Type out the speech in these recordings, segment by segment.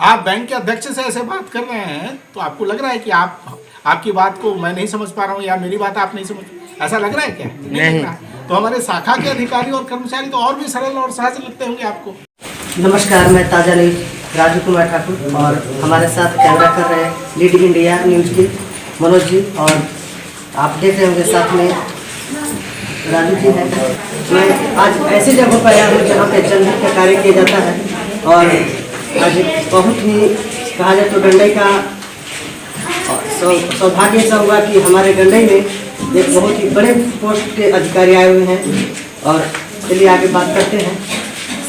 आप बैंक के अध्यक्ष से ऐसे बात कर रहे हैं तो आपको लग रहा है कि आपकी बात को मैं नहीं समझ पा रहा हूँ या मेरी बात आप नहीं समझ, ऐसा लग रहा है क्या? नहीं लग रहा है। तो हमारे शाखा के अधिकारी और कर्मचारी तो और भी सरल और सहज लगते होंगे आपको। नमस्कार, मैं ताजा न्यूज राजू कुमार ठाकुर और हमारे साथ कैमरा कर रहे हैं लीड इंडिया न्यूज के मनोज जी, और आप देख रहे होंगे साथ में राजू जी हैं। मैं आज ऐसी जगह पर आया हूँ जहाँ पे जनहित का कार्य किया जाता है, और आज बहुत ही कहा जाए तो गंडई का सौभाग्य ऐसा हुआ कि हमारे गंडई में एक बहुत ही बड़े पोस्ट के अधिकारी आए हुए हैं, और चलिए आगे बात करते हैं।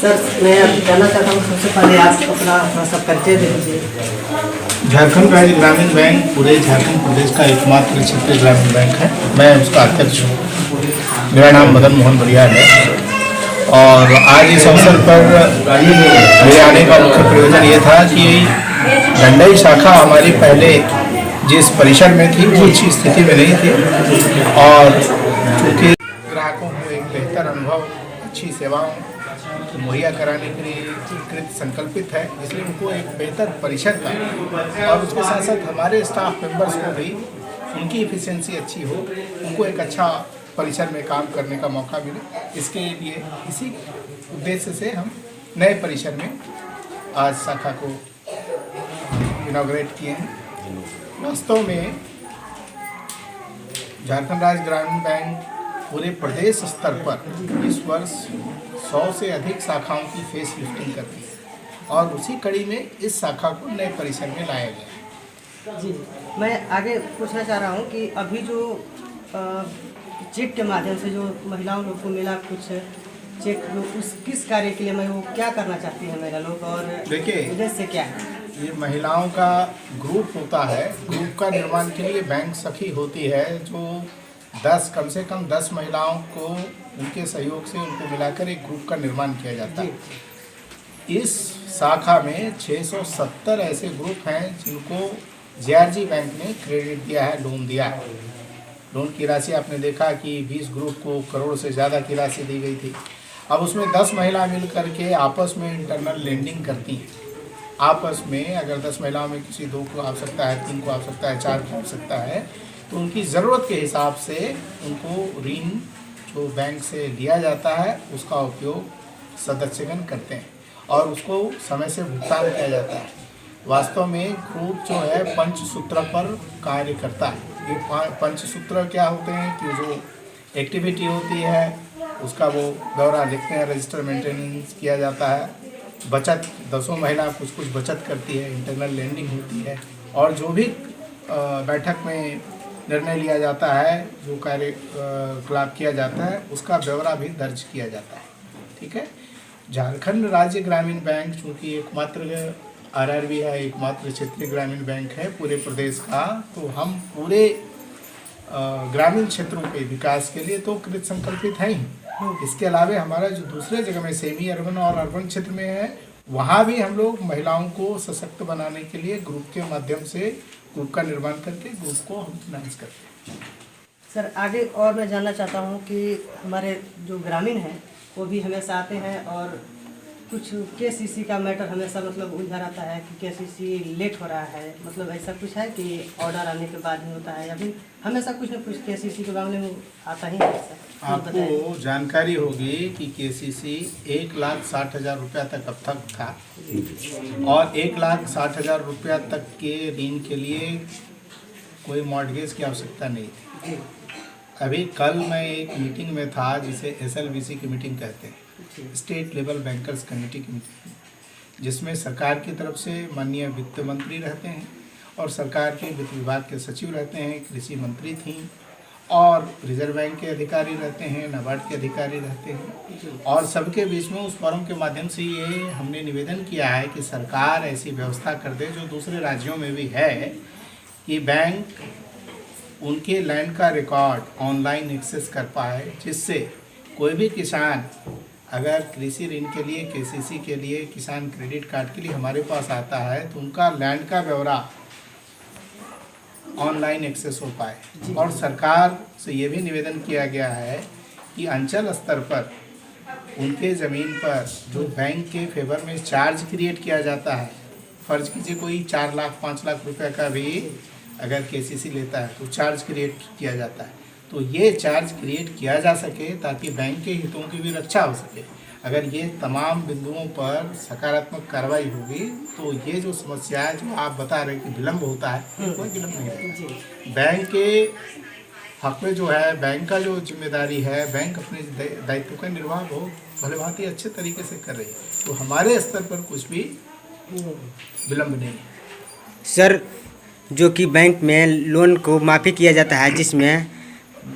सर, मैं जानना चाहता हूँ सबसे पहले आप अपना सब परिचय दे दीजिए। झारखंड राज्य ग्रामीण बैंक पूरे झारखंड प्रदेश का एकमात्र क्षेत्रीय ग्रामीण बैंक है। मैं उसका अध्यक्ष हूँ। मेरा नाम मदन मोहन बरियार है, और आज इस अवसर पर मेरे आने का मुख्य प्रयोजन ये था कि गंडई शाखा हमारी पहले जिस परिसर में थी वो अच्छी स्थिति में नहीं थी, और क्योंकि ग्राहकों को एक बेहतर अनुभव, अच्छी सेवाओं मुहैया कराने के लिए कृत संकल्पित है, इसलिए उनको एक बेहतर परिसर का, और उसके साथ साथ हमारे स्टाफ मेंबर्स को भी उनकी एफिशिएंसी अच्छी हो, उनको एक अच्छा परिसर में काम करने का मौका मिले। इसके लिए इसी उद्देश्य से हम नए परिसर में आज शाखा को इनॉग्रेट किए हैं। वास्तव में झारखंड राज्य ग्रामीण बैंक पूरे प्रदेश स्तर पर इस वर्ष 100 से अधिक शाखाओं की फेस लिफ्टिंग करती है, और उसी कड़ी में इस शाखा को नए परिसर में लाया गया है। जी, मैं आगे पूछना चाह रहा हूँ कि अभी जो चेक के माध्यम से जो महिलाओं लोग को मिला कुछ चेक, उस किस कार्य के लिए मैं वो क्या करना चाहती है महिला लोग, और देखिए उद्देश्य क्या है? ये महिलाओं का ग्रुप होता है। ग्रुप का निर्माण के लिए बैंक सखी होती है, जो कम से कम 10 महिलाओं को उनके सहयोग से उनको मिलाकर एक ग्रुप का निर्माण किया जाता है। इस शाखा में 670 ऐसे ग्रुप हैं जिनको जेआरजी बैंक ने क्रेडिट दिया है, लोन दिया है। लोन की राशि आपने देखा कि 20 ग्रुप को करोड़ से ज़्यादा की राशि दी गई थी। अब उसमें 10 महिला मिल करके आपस में इंटरनल लेंडिंग करती हैं। आपस में अगर 10 महिलाओं में किसी 2 को आवश्यकता है, 3 को आवश्यकता है, 4 को आवश्यकता है, तो उनकी ज़रूरत के हिसाब से उनको ऋण जो बैंक से लिया जाता है उसका उपयोग सदस्यगण करते हैं, और उसको समय से भुगतान किया जाता है। वास्तव में ग्रुप जो है पंचसूत्र पर कार्य करता है। ये पंचसूत्र क्या होते हैं कि जो एक्टिविटी होती है उसका वो ब्यौरा लिखते हैं, रजिस्टर मेंटेनेंस किया जाता है। बचत 10 महिला कुछ बचत करती है, इंटरनल लेंडिंग होती है, और जो भी बैठक में निर्णय लिया जाता है, जो कार्यकलाप किया जाता है, उसका ब्यौरा भी दर्ज किया जाता है। ठीक है। झारखंड राज्य ग्रामीण बैंक चूँकि एकमात्र आरआरबी है, एकमात्र क्षेत्रीय ग्रामीण बैंक है पूरे प्रदेश का, तो हम पूरे ग्रामीण क्षेत्रों के विकास के लिए तो कृत संकल्पित हैं ही। इसके अलावा हमारा जो दूसरे जगह में सेमी अर्बन और अर्बन क्षेत्र में है, वहाँ भी हम लोग महिलाओं को सशक्त बनाने के लिए ग्रुप के माध्यम से ग्रुप का निर्माण करके ग्रुप को हम फाइनेंस करते हैं। सर, आगे और मैं जानना चाहता हूँ कि हमारे जो ग्रामीण हैं वो भी हमेशा आते हैं, और कुछ केसीसी का मैटर हमेशा मतलब उलझा रहता है कि केसीसी लेट हो रहा है, मतलब ऐसा कुछ है कि ऑर्डर आने के बाद ही होता है, अभी हमेशा कुछ न कुछ केसीसी के मामले में आता ही है। आपको जानकारी होगी कि केसीसी 1,60,000 रुपया तक अब तक था, और 1,60,000 रुपया तक के ऋण के लिए कोई मॉर्टगेज की आवश्यकता नहीं थी। अभी कल मैं एक मीटिंग में था जिसे SLBC की मीटिंग कहते हैं, स्टेट लेवल बैंकर्स कमेटी की मीटिंग, जिसमें सरकार की तरफ से माननीय वित्त मंत्री रहते हैं, और सरकार के वित्त विभाग के सचिव रहते हैं, कृषि मंत्री थी, और रिजर्व बैंक के अधिकारी रहते हैं, नाबार्ड के अधिकारी रहते हैं, और सबके बीच में उस फोरम के माध्यम से ये हमने निवेदन किया है कि सरकार ऐसी व्यवस्था कर दे जो दूसरे राज्यों में भी है, कि बैंक उनके लैंड का रिकॉर्ड ऑनलाइन एक्सेस कर पाए, जिससे कोई भी किसान अगर कृषि ऋण के लिए, केसीसी के लिए, किसान क्रेडिट कार्ड के लिए हमारे पास आता है, तो उनका लैंड का ब्यौरा ऑनलाइन एक्सेस हो पाए। और सरकार से ये भी निवेदन किया गया है कि अंचल स्तर पर उनके ज़मीन पर जो बैंक के फेवर में चार्ज क्रिएट किया जाता है, फ़र्ज कीजिए कोई 4 लाख 5 लाख रुपए का भी अगर केसीसी लेता है तो चार्ज क्रिएट किया जाता है। तो ये चार्ज क्रिएट किया जा सके ताकि बैंक के हितों की भी रक्षा हो सके। अगर ये तमाम बिंदुओं पर सकारात्मक कार्रवाई होगी तो ये जो समस्या है जो आप बता रहे कि विलम्ब होता है, कोई विलम्ब नहीं होता। बैंक के हक में जो है, बैंक का जो जिम्मेदारी है, बैंक अपने दायित्व का निर्वाह बहुत भले भांति अच्छे तरीके से कर रही है। तो हमारे स्तर पर कुछ भी विलम्ब नहीं है। सर, जो कि बैंक में लोन को माफ़ी किया जाता है जिसमें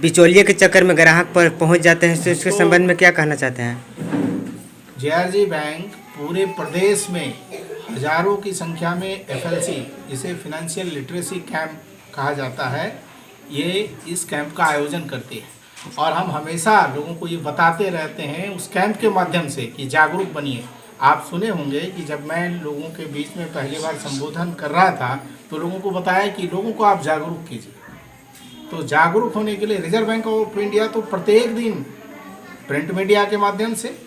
बिचौलिए के चक्कर में ग्राहक पर पहुंच जाते हैं, तो इसके संबंध में क्या कहना चाहते हैं? जेआरजी बैंक पूरे प्रदेश में हजारों की संख्या में एफएलसी, जिसे फिनेंशियल लिटरेसी कैंप कहा जाता है, ये इस कैंप का आयोजन करती है और हम हमेशा लोगों को ये बताते रहते हैं उस कैंप के माध्यम से कि जागरूक बनिए। आप सुने होंगे कि जब मैं लोगों के बीच में पहली बार संबोधन कर रहा था तो लोगों को बताया कि लोगों को आप जागरूक कीजिए। तो जागरूक होने के लिए रिजर्व बैंक ऑफ इंडिया तो प्रत्येक दिन प्रिंट मीडिया के माध्यम से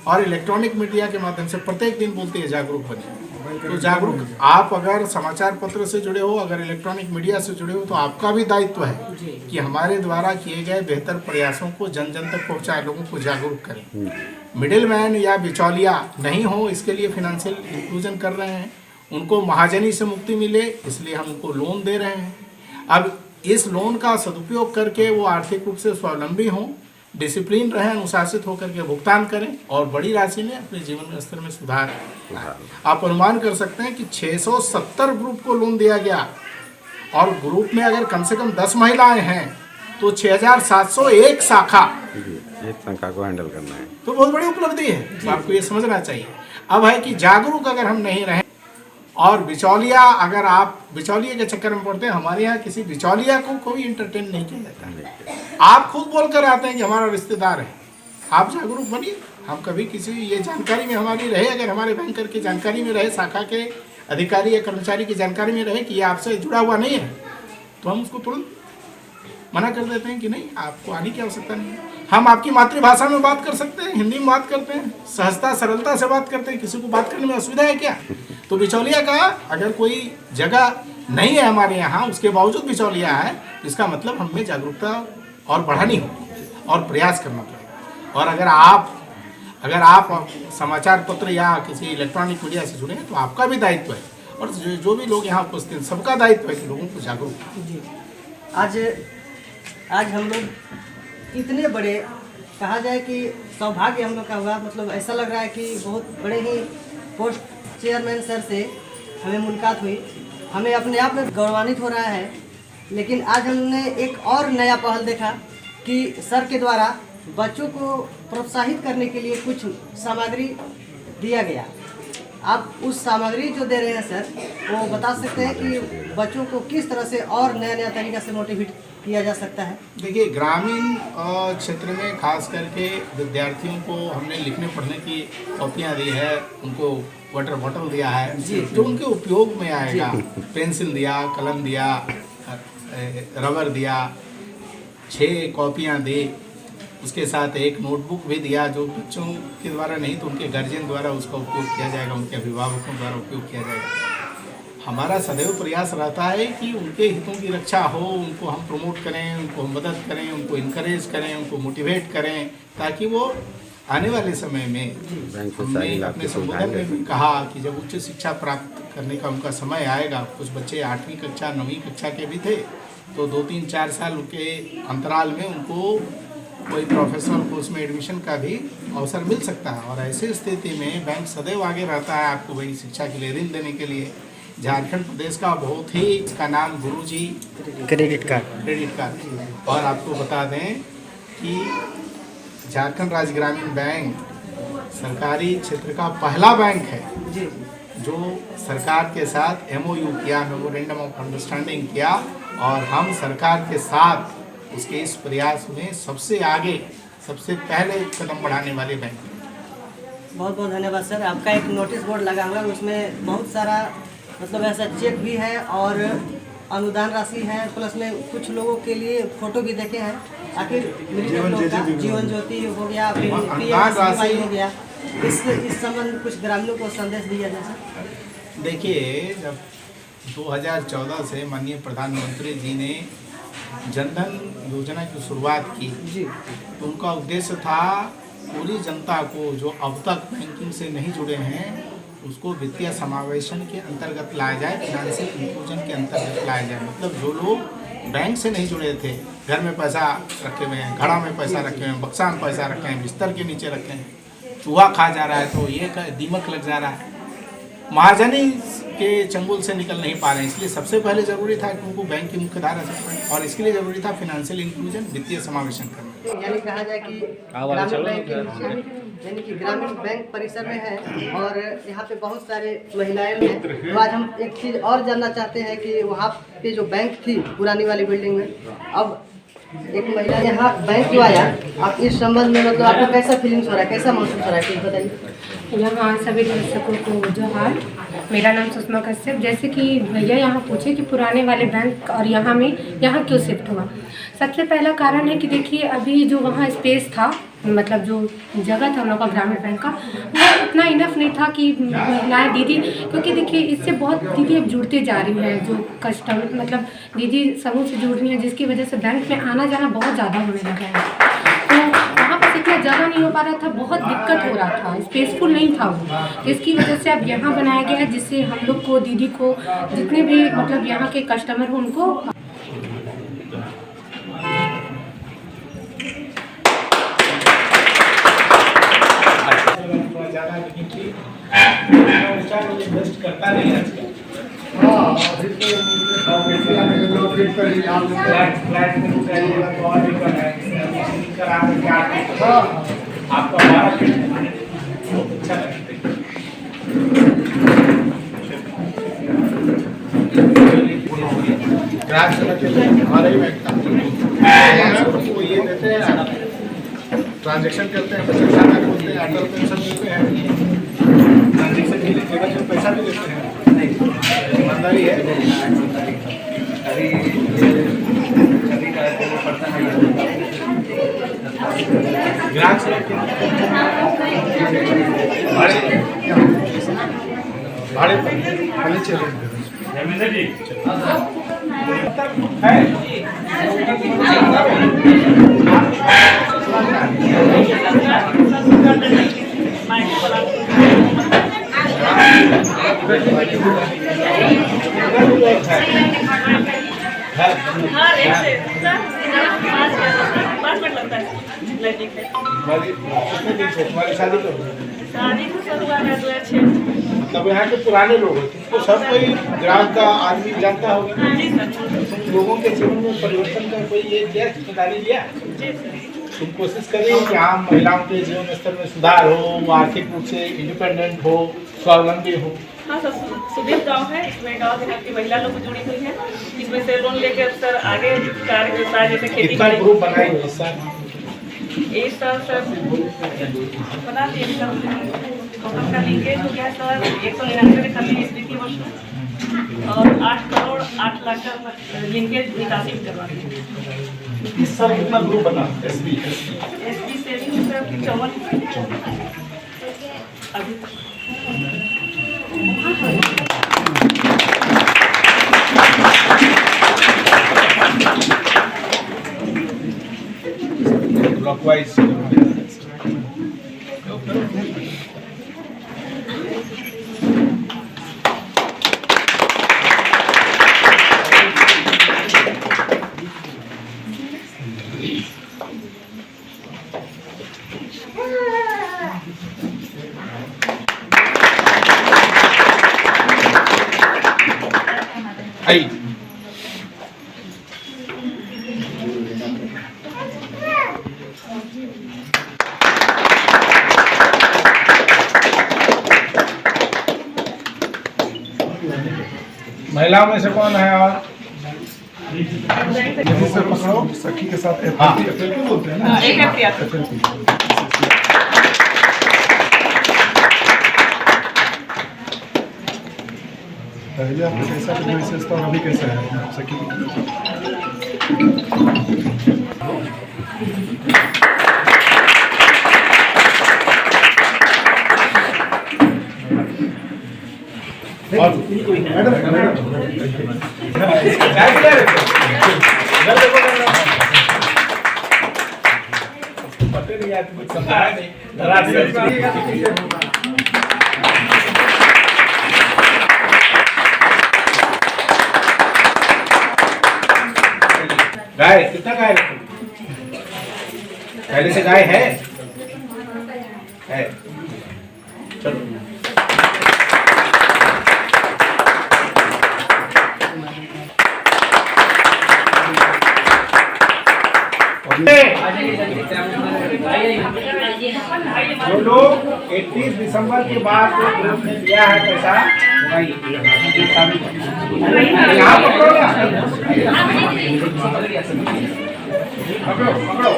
और इलेक्ट्रॉनिक मीडिया के माध्यम से प्रत्येक दिन बोलती है जागरूक बनिए। तो जागरूक आप अगर समाचार पत्र से जुड़े हो, अगर इलेक्ट्रॉनिक मीडिया से जुड़े हो तो आपका भी दायित्व है कि हमारे द्वारा किए गए बेहतर प्रयासों को जन जन तक पहुँचाए, लोगों को जागरूक करें। मिडिल मैन या बिचौलिया नहीं हो, इसके लिए फिनेंशियल इंक्लूजन कर रहे हैं। उनको महाजनी से मुक्ति मिले इसलिए हम उनको लोन दे रहे हैं। अब इस लोन का सदुपयोग करके वो आर्थिक रूप से स्वावलंबी हों, डिसिप्लिन रहें, अनुशासित होकर के भुगतान करें और बड़ी राशि में अपने जीवन स्तर में सुधार लाएं। आप अनुमान कर सकते हैं कि 670 ग्रुप को लोन दिया गया और ग्रुप में अगर कम से कम 10 महिलाएं हैं तो 6701 शाखा, एक शाखा को हैंडल करना है तो बहुत बड़ी उपलब्धि है। तो आपको ये समझना चाहिए। अब है कि जागरूक अगर हम नहीं रहें और बिचौलिया, अगर आप बिचौलिए के चक्कर में पड़ते हैं, हमारे यहाँ किसी बिचौलिया को कोई इंटरटेन नहीं किया जाता है। आप खुद बोल कर आते हैं कि हमारा रिश्तेदार है, आप जागरूक बनिए। हम कभी किसी ये जानकारी में हमारी रहे, अगर हमारे बैंकर की जानकारी में रहे, शाखा के अधिकारी या कर्मचारी की जानकारी में रहे कि ये आपसे जुड़ा हुआ नहीं है, तो हम उसको तुरंत मना कर देते हैं कि नहीं, आपको आने की आवश्यकता नहीं है। हम आपकी मातृभाषा में बात कर सकते हैं, हिंदी में बात करते हैं, सहजता सरलता से बात करते हैं, किसी को बात करने में असुविधा है क्या? तो बिचौलिया का अगर कोई जगह नहीं है हमारे यहाँ, उसके बावजूद बिचौलिया है, तो इसका मतलब हमें जागरूकता और बढ़ानी होगी और प्रयास करना पड़ेगा। और अगर आप समाचार पत्र या किसी इलेक्ट्रॉनिक मीडिया से जुड़े हैं तो आपका भी दायित्व है और जो भी लोग यहाँ उपस्थित हैं सबका दायित्व है कि लोगों को जागरूक। आज हम लोग इतने बड़े, कहा जाए कि सौभाग्य हम लोग का हुआ, मतलब ऐसा लग रहा है कि बहुत बड़े ही पोस्ट चेयरमैन सर से हमें मुलाकात हुई, हमें अपने आप में गौरवान्वित हो रहा है। लेकिन आज हमने एक और नया पहल देखा कि सर के द्वारा बच्चों को प्रोत्साहित करने के लिए कुछ सामग्री दिया गया। आप उस सामग्री जो दे रहे हैं सर, वो बता सकते हैं कि बच्चों को किस तरह से और नया नया तरीका से मोटिवेट किया जा सकता है? देखिए, ग्रामीण क्षेत्र में खास करके विद्यार्थियों को हमने लिखने पढ़ने की कॉपियाँ दी है, उनको वाटर बॉटल दिया है जो उनके उपयोग में आएगा। पेंसिल दिया, कलम दिया, रबर दिया, 6 कॉपियाँ दी, उसके साथ एक नोटबुक भी दिया जो बच्चों के द्वारा नहीं तो उनके गार्जियन द्वारा उसका उपयोग किया जाएगा, उनके अभिभावकों द्वारा उपयोग किया जाएगा। हमारा सदैव प्रयास रहता है कि उनके हितों की रक्षा हो, उनको हम प्रमोट करें, उनको हम मदद करें, उनको इनकरेज करें, उनको मोटिवेट करें, ताकि वो आने वाले समय में, हमने अपने संबोधन में भी कहा कि जब उच्च शिक्षा प्राप्त करने का उनका समय आएगा, कुछ बच्चे 8वीं कक्षा 9वीं कक्षा के भी थे, तो 2-3-4 साल के अंतराल में उनको कोई प्रोफेशनल कोर्स में एडमिशन का भी अवसर मिल सकता है। और ऐसी स्थिति में बैंक सदैव आगे रहता है आपको वही शिक्षा के लिए ऋण देने के लिए। झारखंड प्रदेश का बहुत ही, इसका नाम गुरुजी क्रेडिट कार्ड। और आपको बता दें कि झारखंड राज्य ग्रामीण बैंक सरकारी क्षेत्र का पहला बैंक है जो सरकार के साथ MOU किया, मेमोरेंडम ऑफ अंडरस्टैंडिंग किया, और हम सरकार के साथ उसके इस प्रयास में सबसे आगे, सबसे पहले कदम बढ़ाने वाले बैंक हैं। बहुत बहुत धन्यवाद सर। आपका एक नोटिस बोर्ड लगा हुआ है, उसमें बहुत सारा मतलब ऐसा चेक भी है और अनुदान राशि है, प्लस में कुछ लोगों के लिए फोटो भी देखे हैं। आखिर जीवन ज्योति हो गया, फिर PMSY हो गया, इस संबंध में कुछ ग्रामीणों को संदेश दिया जाए सर। देखिए, जब 2014 से माननीय प्रधानमंत्री जी ने जनधन योजना की शुरुआत की जी, तो उनका उद्देश्य था पूरी जनता को जो अब तक बैंकिंग से नहीं जुड़े हैं उसको वित्तीय समावेशन के अंतर्गत लाया जाए, फाइनेंशियल इंक्लूजन के अंतर्गत लाया जाए। मतलब जो लोग बैंक से नहीं जुड़े थे, घर में पैसा रखे हुए हैं, घड़ा में पैसा रखे हुए हैं, बक्सा में पैसा रखे हैं, बिस्तर के नीचे रखे हैं, चूहा खा जा रहा है तो ये दीमक लग जा रहा है, महाजनी के चंगुल से निकल नहीं पा रहे हैं। इसलिए सबसे पहले जरूरी था कि उनको बैंक की मुख्य धारा से पड़े और इसके लिए जरूरी था फाइनेंशियल इंक्लूजन, वित्तीय समावेशन करना। यानी कहा जाए कि ग्रामीण बैंक परिसर में है और यहाँ पे बहुत सारे महिलाएं हैं। तो आज हम एक चीज़ और जानना चाहते हैं कि वहाँ पे जो बैंक थी पुरानी वाली बिल्डिंग में, अब एक महिला यहाँ बैंक जो आया, आप इस संबंध में मतलब आपको कैसा फीलिंग्स हो रहा है, कैसा महसूस हो रहा है, कुछ बताइए। यहाँ सभी दर्शकों को जोहार। मेरा नाम सुषमा कश्यप। जैसे कि भैया यहाँ पूछे कि पुराने वाले बैंक और यहाँ क्यों शिफ्ट हुआ। सबसे पहला कारण है कि देखिए अभी जो वहाँ स्पेस था, मतलब जो जगह था हम लोग का ग्रामीण बैंक का, वो इतना इनफ नहीं था कि महिलाएं दीदी, क्योंकि देखिए इससे बहुत दीदी अब जुड़ते जा रही है, जो कस्टमर मतलब दीदी समूह से जुड़ रही हैं, जिसकी वजह से बैंक में आना जाना बहुत ज़्यादा होने लगा है। तो वहाँ पर इतना ज़्यादा नहीं हो पा रहा था, बहुत दिक्कत हो रहा था, स्पेसफुल नहीं था वो। तो इसकी वजह से अब यहाँ बनाया गया है, जिससे हम लोग को दीदी को जितने भी मतलब यहाँ के कस्टमर हो उनको इन्वेस्ट करता नहीं है। आपका अच्छा हमारे ही बैंक का ये देते हैं, ट्रांजेक्शन करते हैं, बचत खाता खोलते हैं, अटल पेंशन देते हैं, ट्रांजेक्शन के लिए पैसा भी देते हैं, ईमानदारी है। ग्राहक से भाड़े पर चले शादी को शुरुआत है 2006। मतलब यहाँ के पुराने लोग हैं तो सब कोई ग्राम का आदमी जानता होगा। लोगों के जीवन में परिवर्तन का कोई ये क्या जिम्मेदारी लिया, तुम कोशिश करें कि आम महिलाओं के जीवन स्तर में सुधार हो, वो आर्थिक रूप से इंडिपेंडेंट हो, स्वावलंबी हो। हाँ सर, सुदीप गांव है, इसमें गांव देहात की महिला लोग जुड़ी हुई है। इसमें से लोन लेकर सर आगे कार्य व्यवसाय जैसे खेती कितना बाड़ी ग्रुप बनाए हुए इस साल? इस साल सर बना दिए टोटल का लिंकेज हो गया सर 199 खाली स्थिति वर्ष और 8 करोड़ 8 लाख का लिंकेज निकासी भी करवा दिए। इस साल कितना ग्रुप बना? एसबी सेविंग सर 54 अभी क्लॉकवाइज आई महिलाओं में से कौन है और से पकड़ो सखी के साथ FLP बोलते हैं ना, एक FLP पहले आपका कैसा विशेष था और अभी कैसा है सखी? गाय कितना गाय रखे? पहले से गाय है? चलो जो लोग 31 दिसंबर के बाद जो ग्रुप ने दिया है पैसा, यहाँ पकड़ो ना, पकड़ो पकड़ो।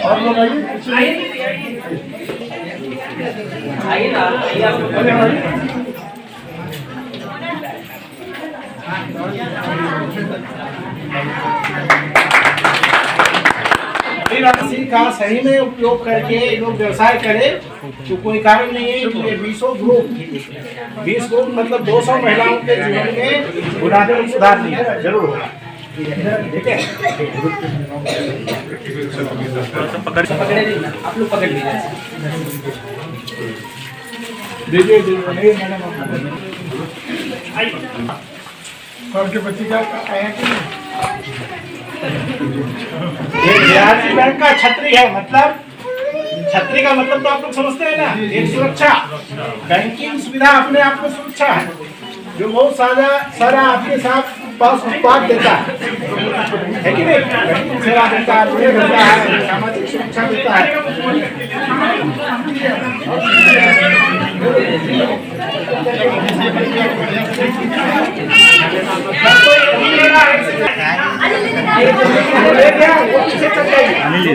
और लोग राशि का सही में उपयोग करके लोग व्यवसाय करें तो कोई कारण नहीं है कि ये 20 ग्रुप मतलब 200 महिलाओं के जीवन में गुणात्मक सुधार नहीं है, जरूर होगा। ठीक है, आप लोग पकड़ लीजिए। आपके बच्चे क्या आया कि ये बिहारी बैंक का छतरी है, मतलब छतरी का मतलब तो आप लोग समझते हैं ना, एक सुरक्षा, बैंकिंग सुविधा अपने आप में सुरक्षा है जो बहुत सारा आपके साथ पास उत्पाद देता है कि नहीं? बैंकिंग सेवा देता है, ऋण देता है, सामाजिक सुरक्षा देता है। ले गया वो पीछे चल जाएगी।